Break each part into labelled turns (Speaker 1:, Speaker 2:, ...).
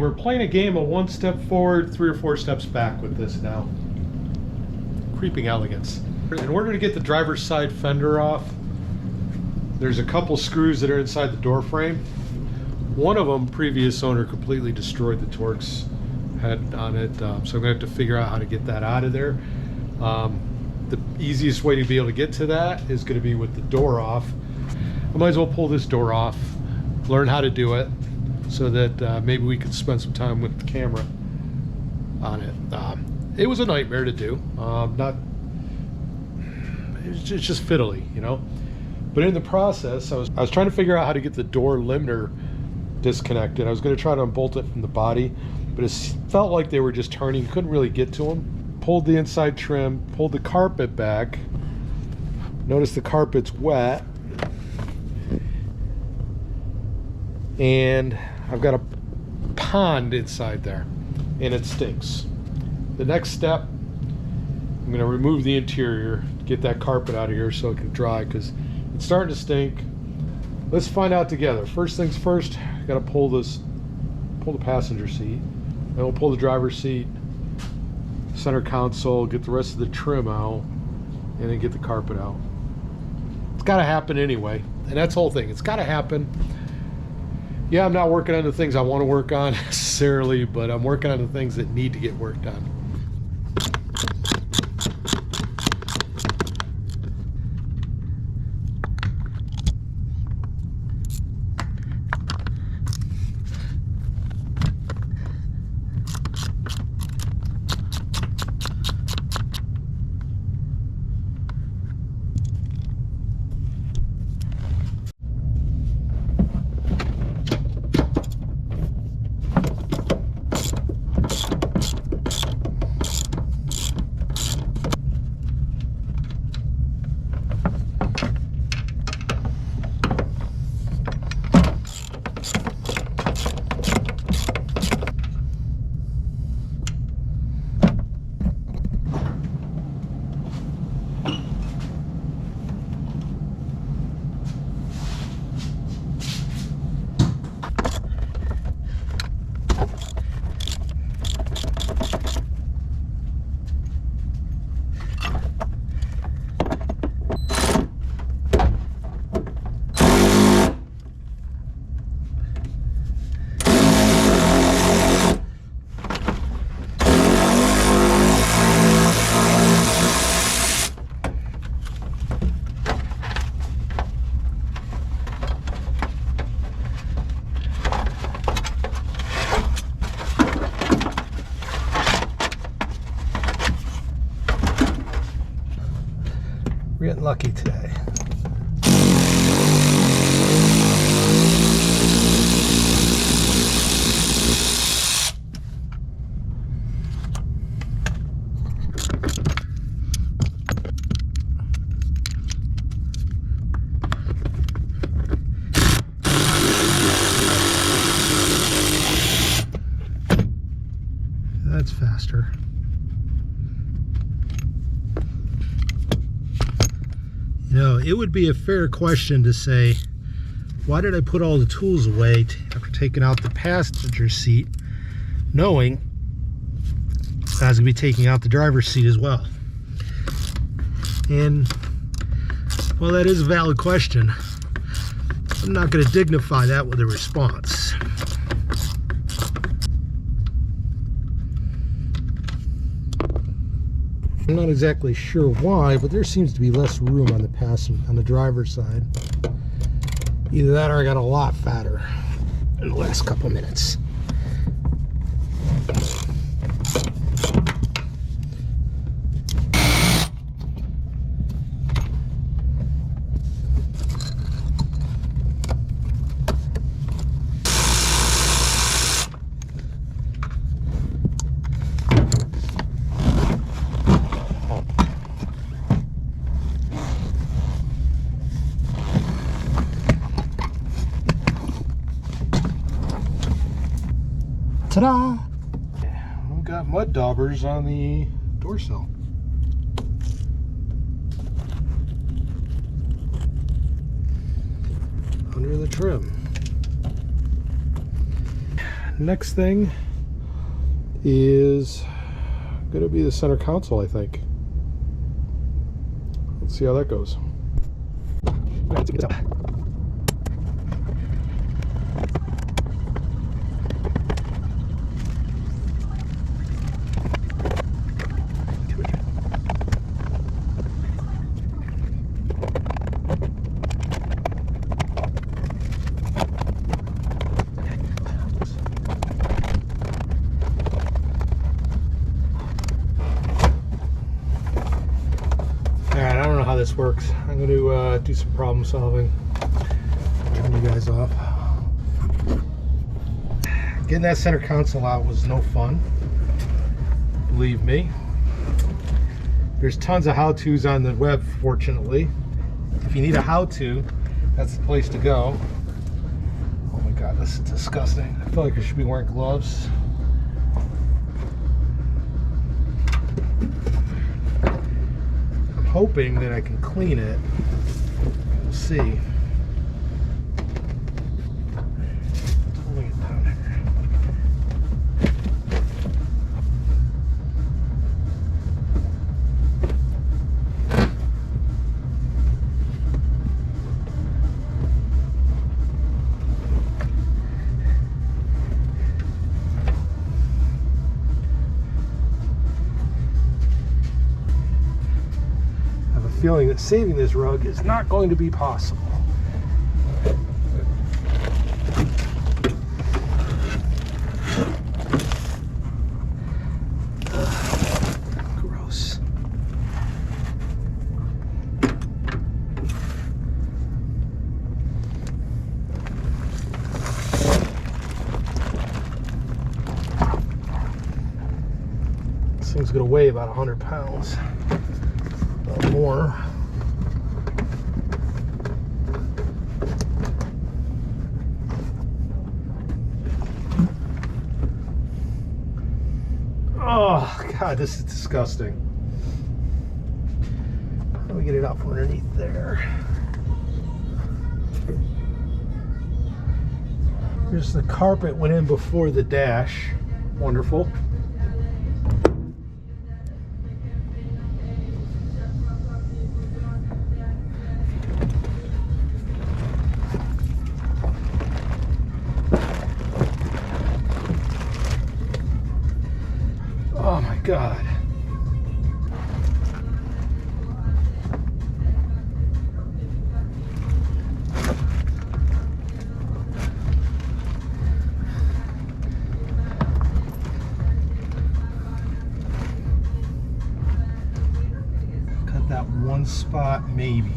Speaker 1: we're playing a game of 1 step forward, 3 or 4 steps back with this now. Creeping elegance. In order to get the driver's side fender off, there's a couple screws that are inside the door frame. One of them, previous owner completely destroyed the Torx head on it, so I'm gonna have to figure out how to get that out of there. The easiest way to be able to get to that is gonna be with the door off. I might as well pull this door off, learn how to do it, so that maybe we could spend some time with the camera on it. It was a nightmare to do. It's just fiddly, you know. But in the process, I was trying to figure out how to get the door limiter disconnected. I was going to try to unbolt it from the body, but it felt like they were just turning. Couldn't really get to them. Pulled the inside trim, pulled the carpet back. Notice the carpet's wet. And I've got a pond inside there, and it stinks. The next step, I'm going to remove the interior, get that carpet out of here so it can dry, because it's starting to stink. Let's find out together. First things first, I got to pull the passenger seat, then we'll pull the driver's seat, center console, get the rest of the trim out, and then get the carpet out. It's got to happen anyway, and that's the whole thing. It's got to happen. Yeah, I'm not working on the things I want to work on necessarily, but I'm working on the things that need to get worked on. We're getting lucky today. That's faster. You know, it would be a fair question to say, why did I put all the tools away after taking out the passenger seat, knowing I was going to be taking out the driver's seat as well? And, well, that is a valid question. I'm not going to dignify that with a response. I'm not exactly sure why, but there seems to be less room on the driver's side. Either that or I got a lot fatter in the last couple minutes. Ta-da! We've got mud daubers on the door sill. Under the trim. next thing is going to be the center console, I think. Let's see how that goes. Let's get this out. This works. I'm going to do some problem solving. Turn you guys off. Getting that center console out was no fun, believe me. There's tons of how-tos on the web, fortunately. If you need a how-to, that's the place to go. Oh my god, this is disgusting. I feel like I should be wearing gloves. Hoping that I can clean it. We'll see. Holding it down here. Feeling that saving this rug is not going to be possible. Gross. This thing's gonna weigh about 100 pounds. More. Oh god, this is disgusting. How do we get it out from underneath there? Here's the carpet went in before the dash. Wonderful. Oh my god. Cut that one spot maybe.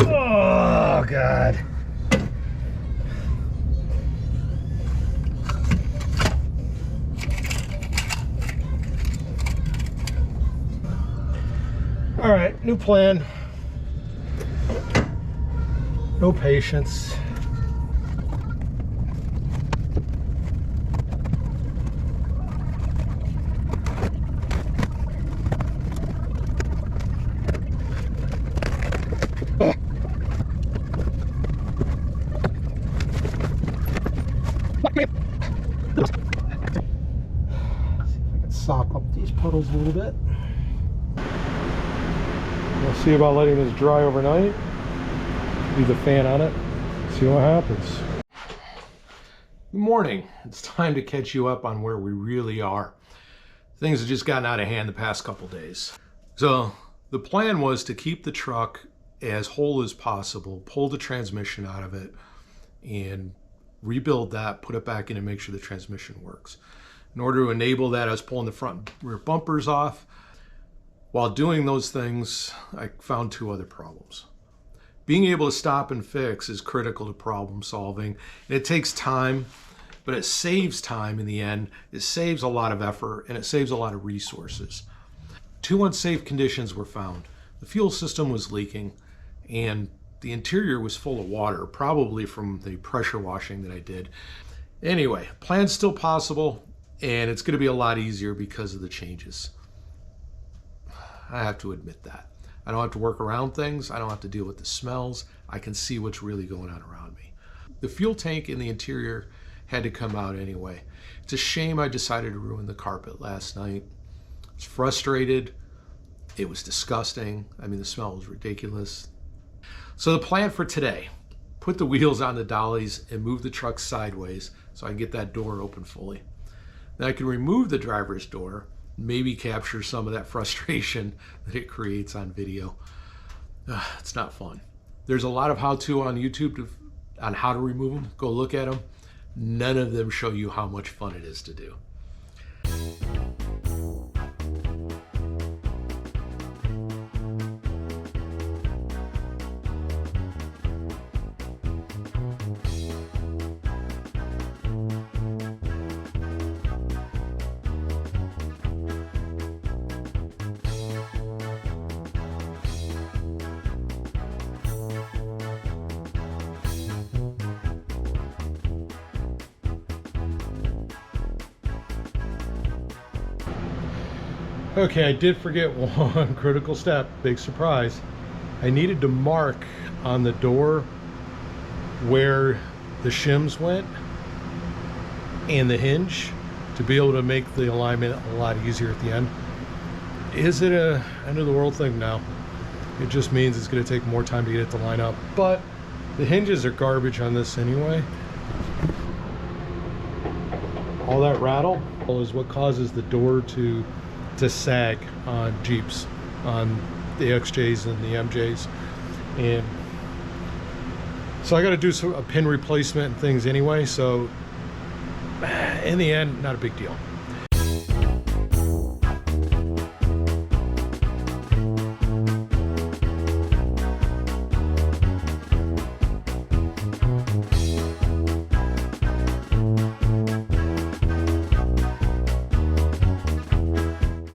Speaker 1: Oh god. All right, new plan. No patience. Sop up these puddles a little bit. We'll see about letting this dry overnight. Leave the fan on it. See what happens. Good morning. It's time to catch you up on where we really are. Things have just gotten out of hand the past couple days. So the plan was to keep the truck as whole as possible, pull the transmission out of it, and rebuild that, put it back in and make sure the transmission works. In order to enable that, I was pulling the front and rear bumpers off. While doing those things, I found two other problems. Being able to stop and fix is critical to problem solving. And it takes time, but it saves time in the end. It saves a lot of effort and it saves a lot of resources. Two unsafe conditions were found. The fuel system was leaking and the interior was full of water, probably from the pressure washing that I did. Anyway, plan's still possible, and it's going to be a lot easier because of the changes. I have to admit that. I don't have to work around things. I don't have to deal with the smells. I can see what's really going on around me. The fuel tank in the interior had to come out anyway. It's a shame I decided to ruin the carpet last night. I was frustrated. It was disgusting. I mean, the smell was ridiculous. So the plan for today, put the wheels on the dollies and move the truck sideways so I can get that door open fully. Then I can remove the driver's door, maybe capture some of that frustration that it creates on video. It's not fun. There's a lot of how-to on YouTube on how to remove them. Go look at them. None of them show you how much fun it is to do. Okay, I did forget one critical step, big surprise. I needed to mark on the door where the shims went and the hinge to be able to make the alignment a lot easier at the end. Is it a end of the world thing? No. It just means it's going to take more time to get it to line up. But the hinges are garbage on this anyway. All that rattle is what causes the door to sag on Jeeps, on the XJs and the MJs. And so I got to do a pin replacement and things anyway, so in the end, not a big deal.